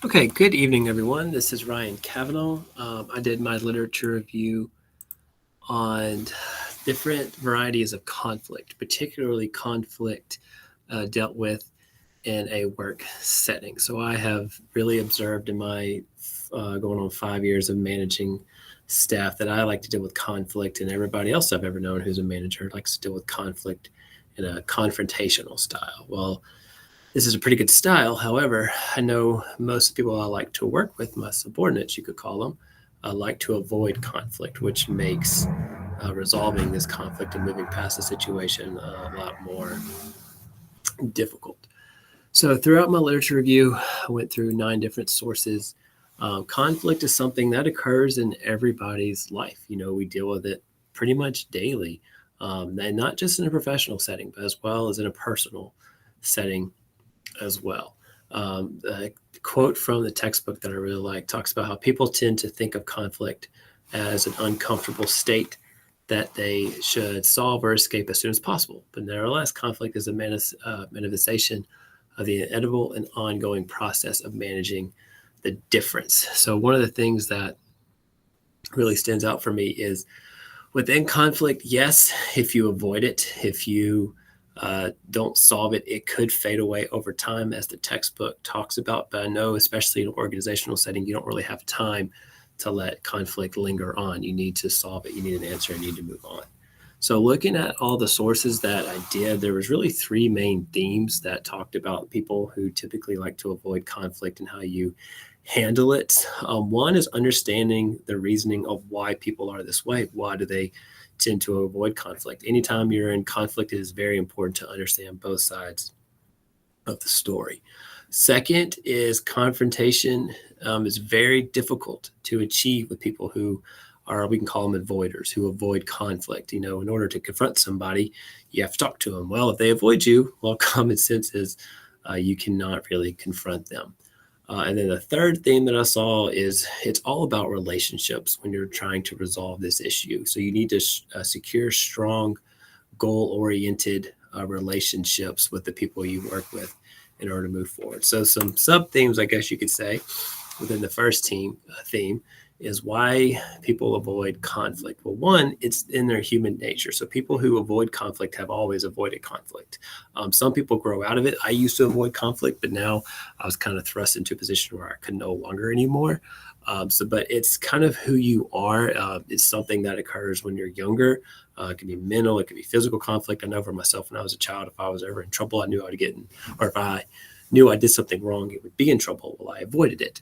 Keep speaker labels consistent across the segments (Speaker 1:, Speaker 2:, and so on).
Speaker 1: Okay, good evening, everyone. This is Ryan Kavanaugh. I did my literature review on different varieties of conflict, particularly conflict dealt with in a work setting. So I have really observed in my going on 5 years of managing staff that I like to deal with conflict, and everybody else I've ever known who's a manager likes to deal with conflict in a confrontational style. Well, this is a pretty good style. However, I know most people I like to work with, my subordinates, you could call them, like to avoid conflict, which makes resolving this conflict and moving past the situation a lot more difficult. So, throughout my literature review, I went through 9 different sources. Conflict is something that occurs in everybody's life. We deal with it pretty much daily, and not just in a professional setting, but as well as in a personal setting as well. A quote from the textbook that I really like talks about how people tend to think of conflict as an uncomfortable state that they should solve or escape as soon as possible. But nevertheless, conflict is a manifestation of the inevitable and ongoing process of managing the difference. So, one of the things that really stands out for me is within conflict, yes, if you avoid it, if you don't solve it, it could fade away over time, as the textbook talks about. But I know, especially in an organizational setting, you don't really have time to let conflict linger on. You need to solve it, you need an answer, you need to move on. So, looking at all the sources that I did, there was really 3 main themes that talked about people who typically like to avoid conflict and how you handle it. One is understanding the reasoning of why people are this way. Why do they tend to avoid conflict? Anytime you're in conflict, it is very important to understand both sides of the story. Second is confrontation is very difficult to achieve with people who are, we can call them avoiders, who avoid conflict. In order to confront somebody, you have to talk to them. Well, if they avoid you, well, common sense is you cannot really confront them. And then the third theme that I saw is it's all about relationships when you're trying to resolve this issue. So you need to secure strong, goal oriented relationships with the people you work with in order to move forward. So, some sub themes, I guess you could say, within the first theme is why people avoid conflict. Well, one, it's in their human nature. So people who avoid conflict have always avoided conflict. Some people grow out of it. I used to avoid conflict, but now I was kind of thrust into a position where I could no longer anymore. But it's kind of who you are. It's something that occurs when you're younger. It can be mental, it can be physical conflict. I know for myself when I was a child, if I was ever in trouble, I knew I would get in, or if I knew I did something wrong, it would be in trouble. Well, I avoided it.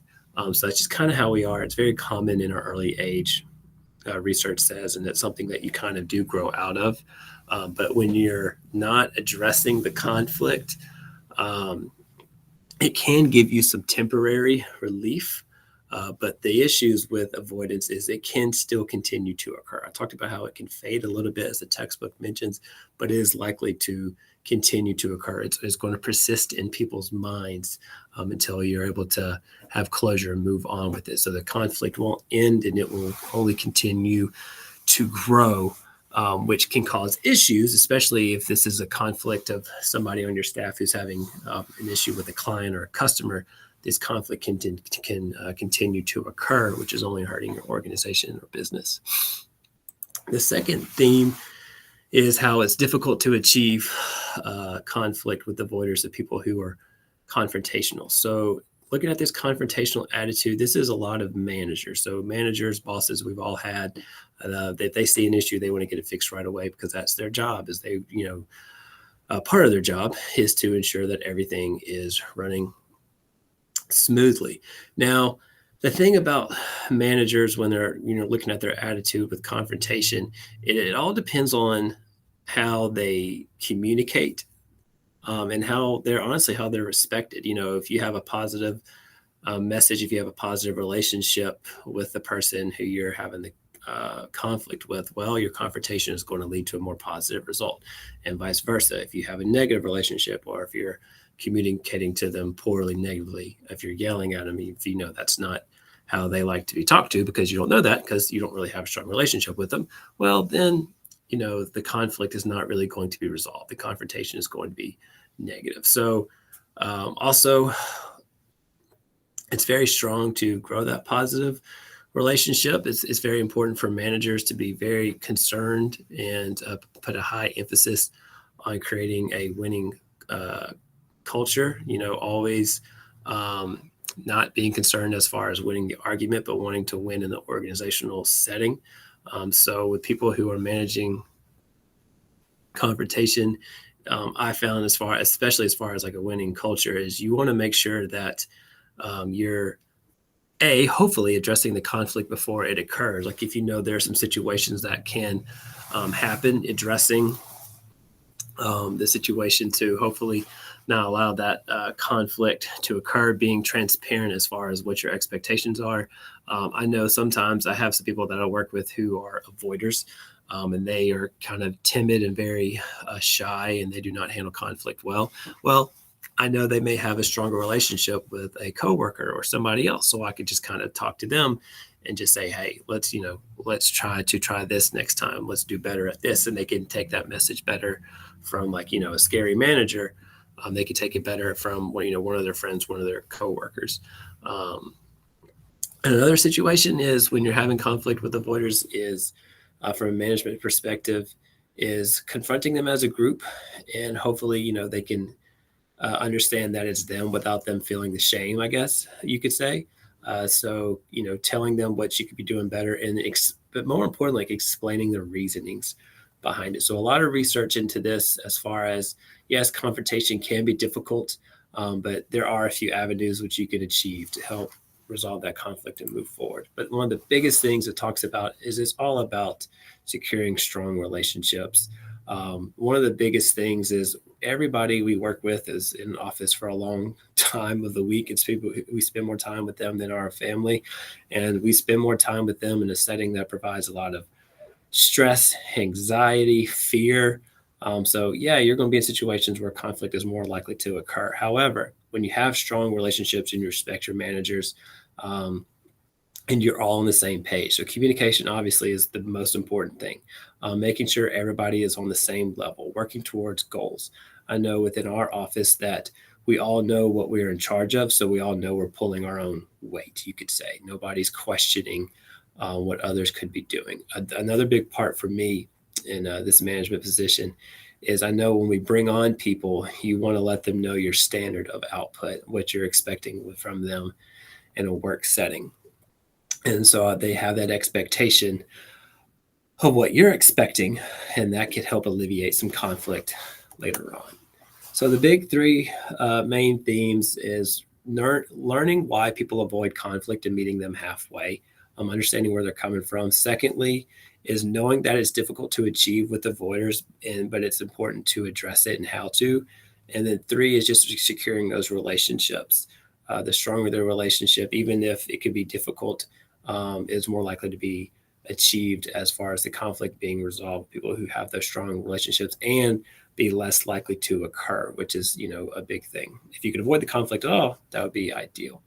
Speaker 1: So that's just kind of how we are. It's very common in our early age, research says, and it's something that you kind of do grow out of. But when you're not addressing the conflict, um, it can give you some temporary relief. But the issues with avoidance is it can still continue to occur. I talked about how it can fade a little bit, as the textbook mentions, but it is likely to continue to occur. It's going to persist in people's minds until you're able to have closure and move on with it. So the conflict won't end and it will only continue to grow, which can cause issues, especially if this is a conflict of somebody on your staff who's having an issue with a client or a customer. This conflict can continue to occur, which is only hurting your organization or business. The second theme is how it's difficult to achieve conflict with avoiders of people who are confrontational. So, looking at this confrontational attitude, this is a lot of managers. So, managers, bosses, we've all had. If they see an issue, they want to get it fixed right away because that's their job. Is part of their job is to ensure that everything is running smoothly. Now, the thing about managers when they're looking at their attitude with confrontation, it all depends on how they communicate, and how they're honestly how they're respected. If you have a positive message, if you have a positive relationship with the person who you're having the conflict with, well, your confrontation is going to lead to a more positive result, and vice versa. If you have a negative relationship, or if you're communicating to them poorly, negatively, if you're yelling at them, if that's not how they like to be talked to, because you don't know that because you don't really have a strong relationship with them, well, then the conflict is not really going to be resolved. The confrontation is going to be negative. So, also, It's very strong to grow that positive relationship. It's very important for managers to be very concerned and put a high emphasis on creating a winning uh, culture. Always not being concerned as far as winning the argument, but wanting to win in the organizational setting. So with people who are managing confrontation, I found especially as far as like a winning culture, is you want to make sure that you're hopefully addressing the conflict before it occurs. Like if there are some situations that can happen, addressing the situation to hopefully not allow that conflict to occur, being transparent as far as what your expectations are. I know sometimes I have some people that I work with who are avoiders, and they are kind of timid and very shy, and they do not handle conflict well. Well, I know they may have a stronger relationship with a coworker or somebody else, so I could just kind of talk to them and just say, "Hey, let's try this next time. Let's do better at this," and they can take that message better from like a scary manager. They could take it better from one of their friends, one of their coworkers. Um, and another situation is when you're having conflict with avoiders is from a management perspective is confronting them as a group, and hopefully they can understand that it's them without them feeling the shame, I guess you could say. So, telling them what you could be doing better, and but more importantly, like explaining the reasonings behind it. So a lot of research into this as far as, yes, confrontation can be difficult, but there are a few avenues which you can achieve to help resolve that conflict and move forward. But one of the biggest things it talks about is it's all about securing strong relationships. One of the biggest things is everybody we work with is in office for a long time of the week. It's people we spend more time with them than our family, and we spend more time with them in a setting that provides a lot of stress, anxiety, fear. So yeah, you're going to be in situations where conflict is more likely to occur. However, when you have strong relationships and you respect your managers, um, and you're all on the same page. So communication obviously is the most important thing. Making sure everybody is on the same level, working towards goals. I know within our office that we all know what we're in charge of, so we all know we're pulling our own weight. You could say nobody's questioning what others could be doing. Another big part for me in this management position is I know when we bring on people, you want to let them know your standard of output, what you're expecting from them in a work setting. And so they have that expectation of what you're expecting, and that could help alleviate some conflict later on. So the big three main themes is learning why people avoid conflict and meeting them halfway, understanding where they're coming from. Secondly, is knowing that it's difficult to achieve with avoiders, but it's important to address it and how to. And then three is just securing those relationships. The stronger the relationship, even if it could be difficult, is more likely to be achieved as far as the conflict being resolved. People who have those strong relationships and be less likely to occur, which is a big thing. If you could avoid the conflict at all, that would be ideal.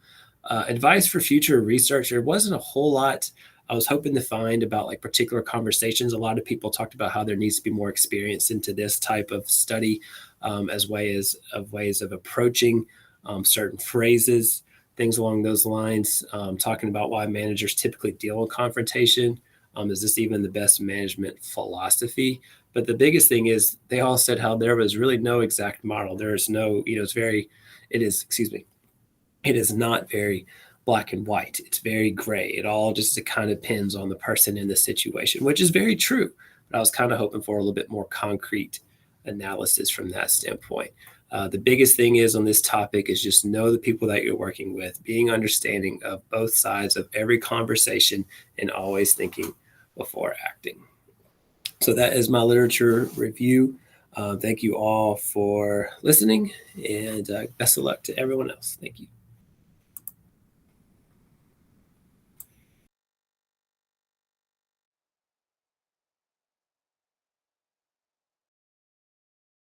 Speaker 1: Advice for future research: there wasn't a whole lot I was hoping to find about like particular conversations. A lot of people talked about how there needs to be more experience into this type of study, as ways of approaching certain phrases, things along those lines. Talking about why managers typically deal with confrontation. Is this even the best management philosophy? But the biggest thing is they all said how there was really no exact model. There is no, excuse me, it is not very black and white. It's very gray. It all just kind of depends on the person in the situation, which is very true. But I was kind of hoping for a little bit more concrete analysis from that standpoint. The biggest thing is on this topic is just know the people that you're working with, being understanding of both sides of every conversation, and always thinking before acting. So that is my literature review. Thank you all for listening, and best of luck to everyone else. Thank you.